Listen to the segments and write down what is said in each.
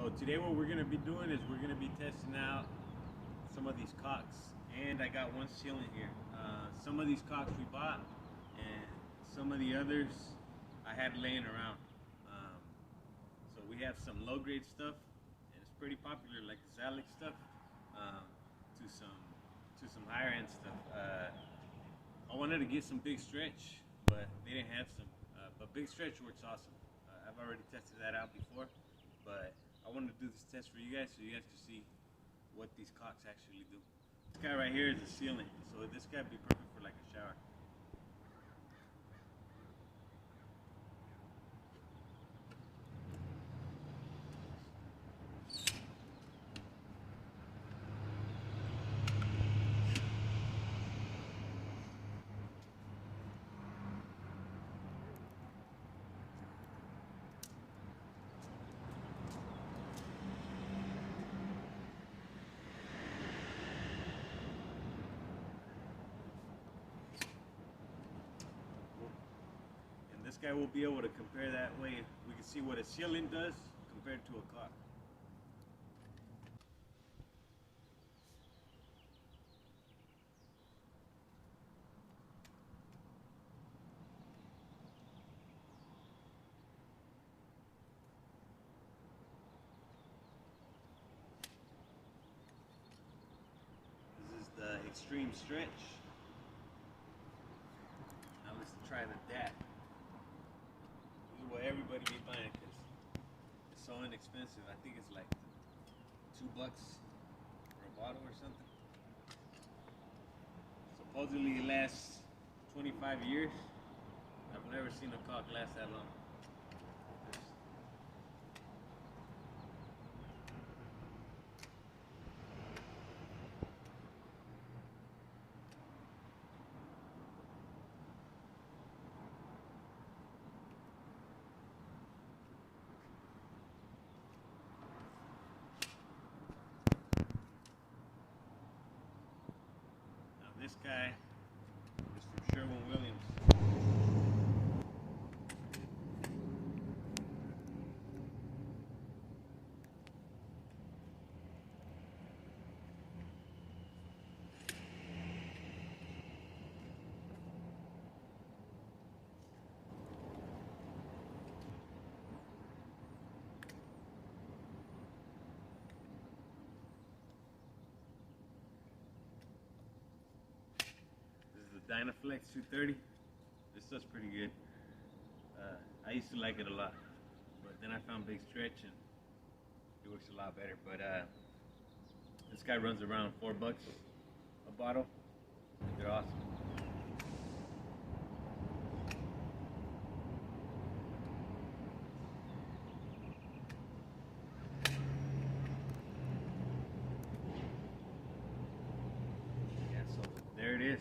So today what we're going to be doing is we're going to be testing out some of these caulks, and I got one sealant here. Some of these caulks we bought, and some of the others I had laying around. So we have some low grade stuff, and it's pretty popular, like the Zalix stuff, to some higher end stuff. I wanted to get some big stretch, but they didn't have some. But big stretch works awesome. I've already tested that out before, but I wanted to do this test for you guys so you guys can see what these caulks actually do. This guy right here is a sealant, so this guy would be perfect for like a shower. This guy will be able to compare that way. We can see what a sealant does compared to a caulk. This is the extreme stretch. Now let's try the DAP. What everybody be buying because it's so inexpensive. I think it's like $2 for a bottle or something. Supposedly it lasts 25 years. I've never seen a caulk last that long. This guy is from Sherwin-Williams. Dynaflex 230. This stuff's pretty good. I used to like it a lot, but then I found big stretch and it works a lot better. But this guy runs around $4 a bottle. They're awesome. Yeah, so there it is.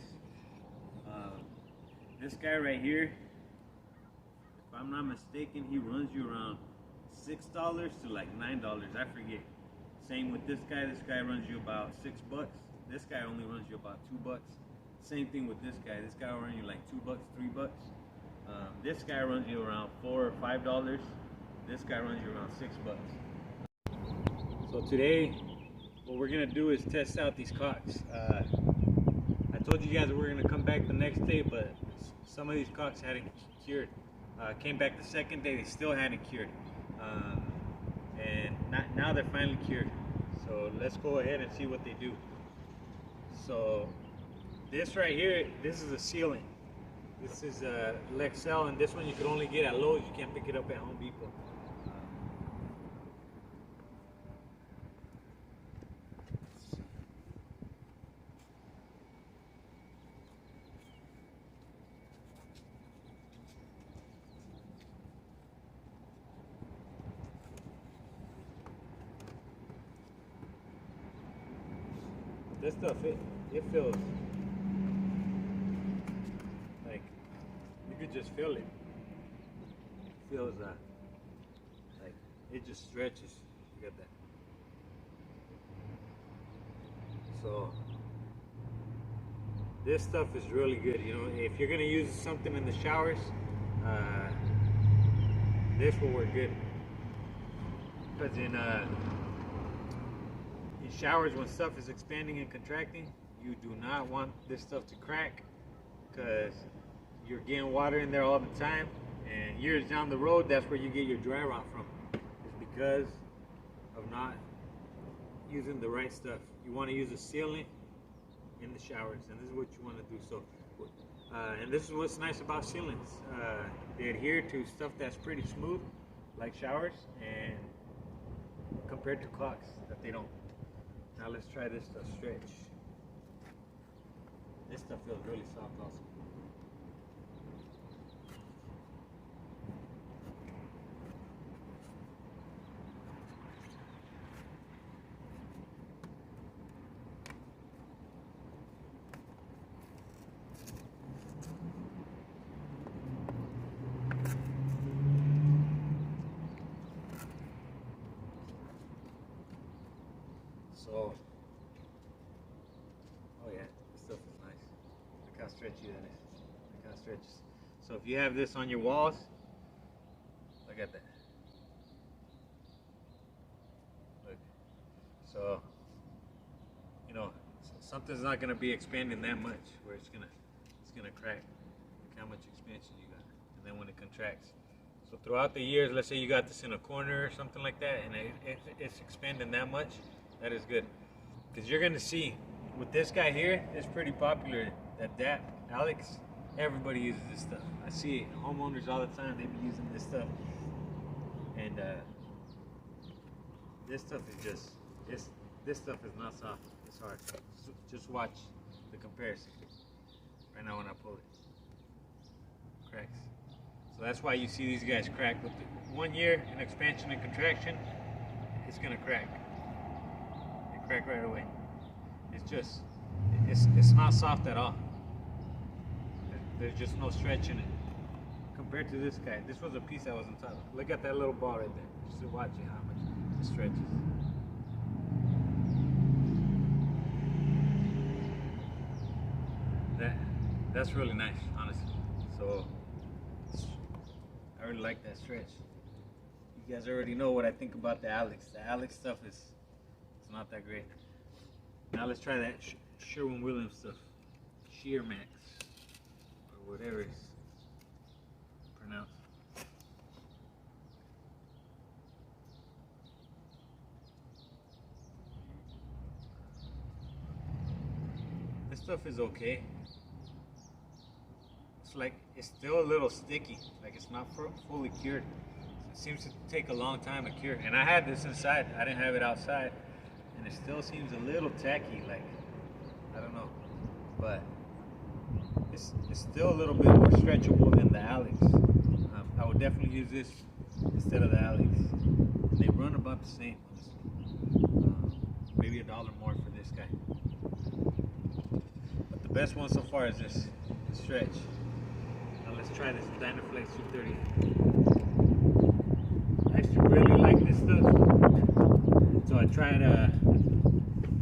This guy right here, if I'm not mistaken, he runs you around $6 to like $9. I forget. Same with this guy. This guy runs you about $6. This guy only runs you about $2. Same thing with this guy. This guy will run you like $2, $3. This guy runs you around $4 or $5. This guy runs you around $6. So today, what we're gonna do is test out these caulks. I told you guys that we're gonna come back the next day, but some of these caulks hadn't cured. Came back the second day, they still hadn't cured. And now they're finally cured. So let's go ahead and see what they do. So this right here, this is a sealant. This is a Lexel, and this one you can only get at Lowe's. You can't pick it up at Home Depot. This stuff, it feels like you could just feel it. It feels like it just stretches. You got that. So this stuff is really good. You know, if you're gonna use something in the showers, this will work good. because in showers, when stuff is expanding and contracting, you do not want this stuff to crack, because you're getting water in there all the time, and years down the road, that's where you get your dry rot from. It's because of not using the right stuff. You want to use a sealant in the showers, and this is what you want to do. So, and this is what's nice about sealants. They adhere to stuff that's pretty smooth, like showers, and compared to caulks that they don't. Now let's try this stuff, stretch. This stuff feels really soft also. So, oh yeah, this stuff is nice. Look how stretchy that is. Look how stretchy. So if you have this on your walls, look at that. Look. So, you know, something's not gonna be expanding that much where it's gonna crack. Look how much expansion you got. And then when it contracts. So throughout the years, let's say you got this in a corner or something like that, and it's expanding that much. That is good, because you're gonna see with this guy here, it's pretty popular. That Alex, everybody uses this stuff. I see it, homeowners all the time. They be using this stuff, and this stuff is this stuff is not soft. It's hard. So just watch the comparison. Right now when I pull it, cracks. So that's why you see these guys crack. With the 1 year in expansion and contraction, it's gonna crack. Crack right away. It's not soft at all. There's just no stretch in it. Compared to this guy, this was a piece that was on top. Look at that little ball right there. Just watch it, how much it stretches. That's really nice, honestly. So I really like that stretch. You guys already know what I think about the Alex. The Alex stuff is not that great. Now let's try that Sherwin-Williams stuff, Sheer Max, or whatever it's pronounced. This stuff is okay. It's still a little sticky, like it's not fully cured. It seems to take a long time to cure. And I had this inside, I didn't have it outside. And it still seems a little tacky, like, I don't know, but it's still a little bit more stretchable than the Alex. I would definitely use this instead of the Alex. And they run about the same, honestly. Maybe $1 more for this guy. But the best one so far is this, the stretch. Now let's try this Dynaflex 230. I actually really like this stuff. So I tried a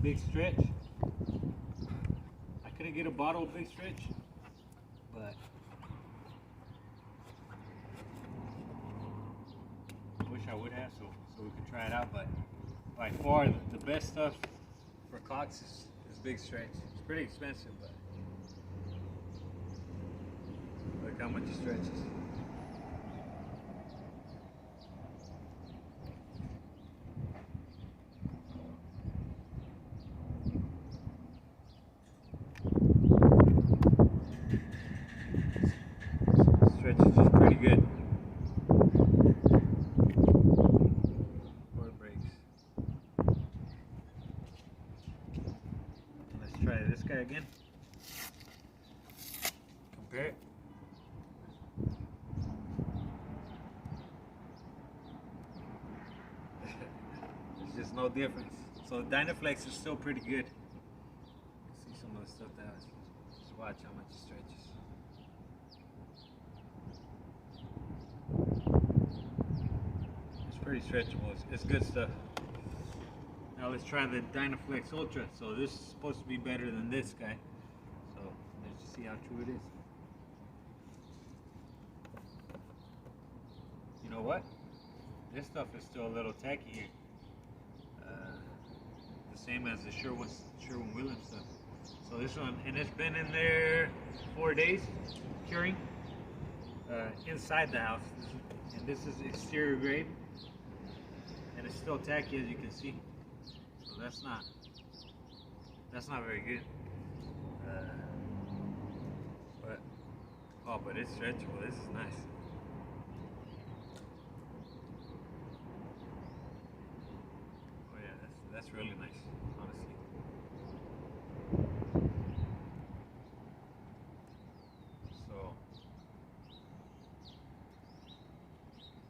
big stretch. I couldn't get a bottle of big stretch, but I wish I would have, so we could try it out. But by far the best stuff for caulks is big stretch. It's pretty expensive, but look how much it stretches. Stretch is just pretty good. Before it breaks. Let's try this guy again. Compare it. There's just no difference. So the Dynaflex is still pretty good. See some of the stuff that just watch how much it stretches. It's pretty stretchable. It's good stuff. Now let's try the Dynaflex Ultra. So this is supposed to be better than this guy. So let's just see how true it is. You know what? this stuff is still a little tacky here. The same as the Sherwin-Williams stuff. So this one, and it's been in there 4 days, curing, inside the house. And this is exterior grade, and it's still tacky, as you can see. So that's not very good. But it's stretchable. This is nice. Oh yeah, that's really nice, honestly. So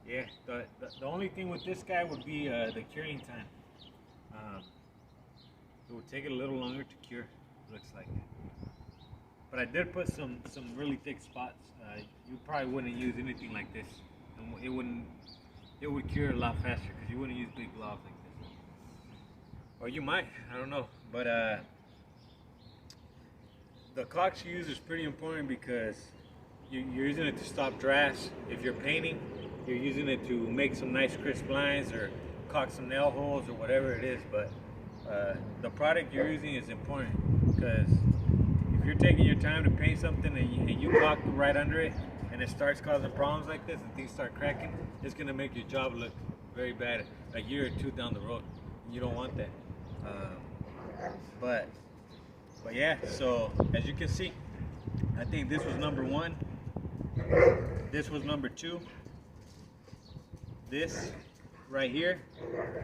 yeah, the only thing with this guy would be the curing time. It would take it a little longer to cure, looks like. But I did put some really thick spots. You probably wouldn't use anything like this, and it would cure a lot faster because you wouldn't use big globs like this. Or you might, I don't know. But the caulk you use is pretty important because you're using it to stop drafts. If you're painting, you're using it to make some nice crisp lines or caulk some nail holes or whatever it is. But the product you're using is important because if you're taking your time to paint something and you caulk right under it and it starts causing problems like this and things start cracking, it's going to make your job look very bad a year or two down the road. You don't want that. But yeah, so as you can see, I think this was number 1. This was number 2. This right here,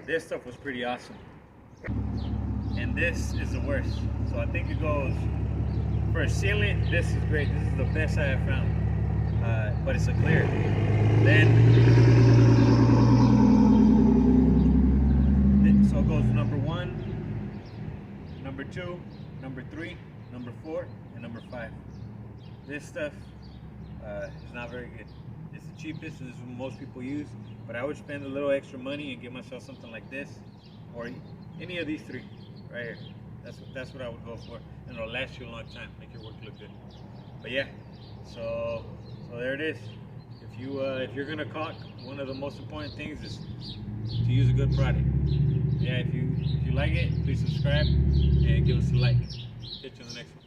this stuff was pretty awesome. And this is the worst. So I think it goes, for a sealant, this is great. This is the best I have found. But it's a clear. Then, so it goes number 1, number 2, number 3, number 4, and number 5. This stuff is not very good. It's the cheapest, and this is what most people use. But I would spend a little extra money and get myself something like this, or any of these 3 right here. That's what I would go for, and it'll last you a long time, make your work look good. But yeah, so there it is. If you're gonna caulk, one of the most important things is to use a good product. Yeah, if you like it, please subscribe and give us a like. Catch you on the next one.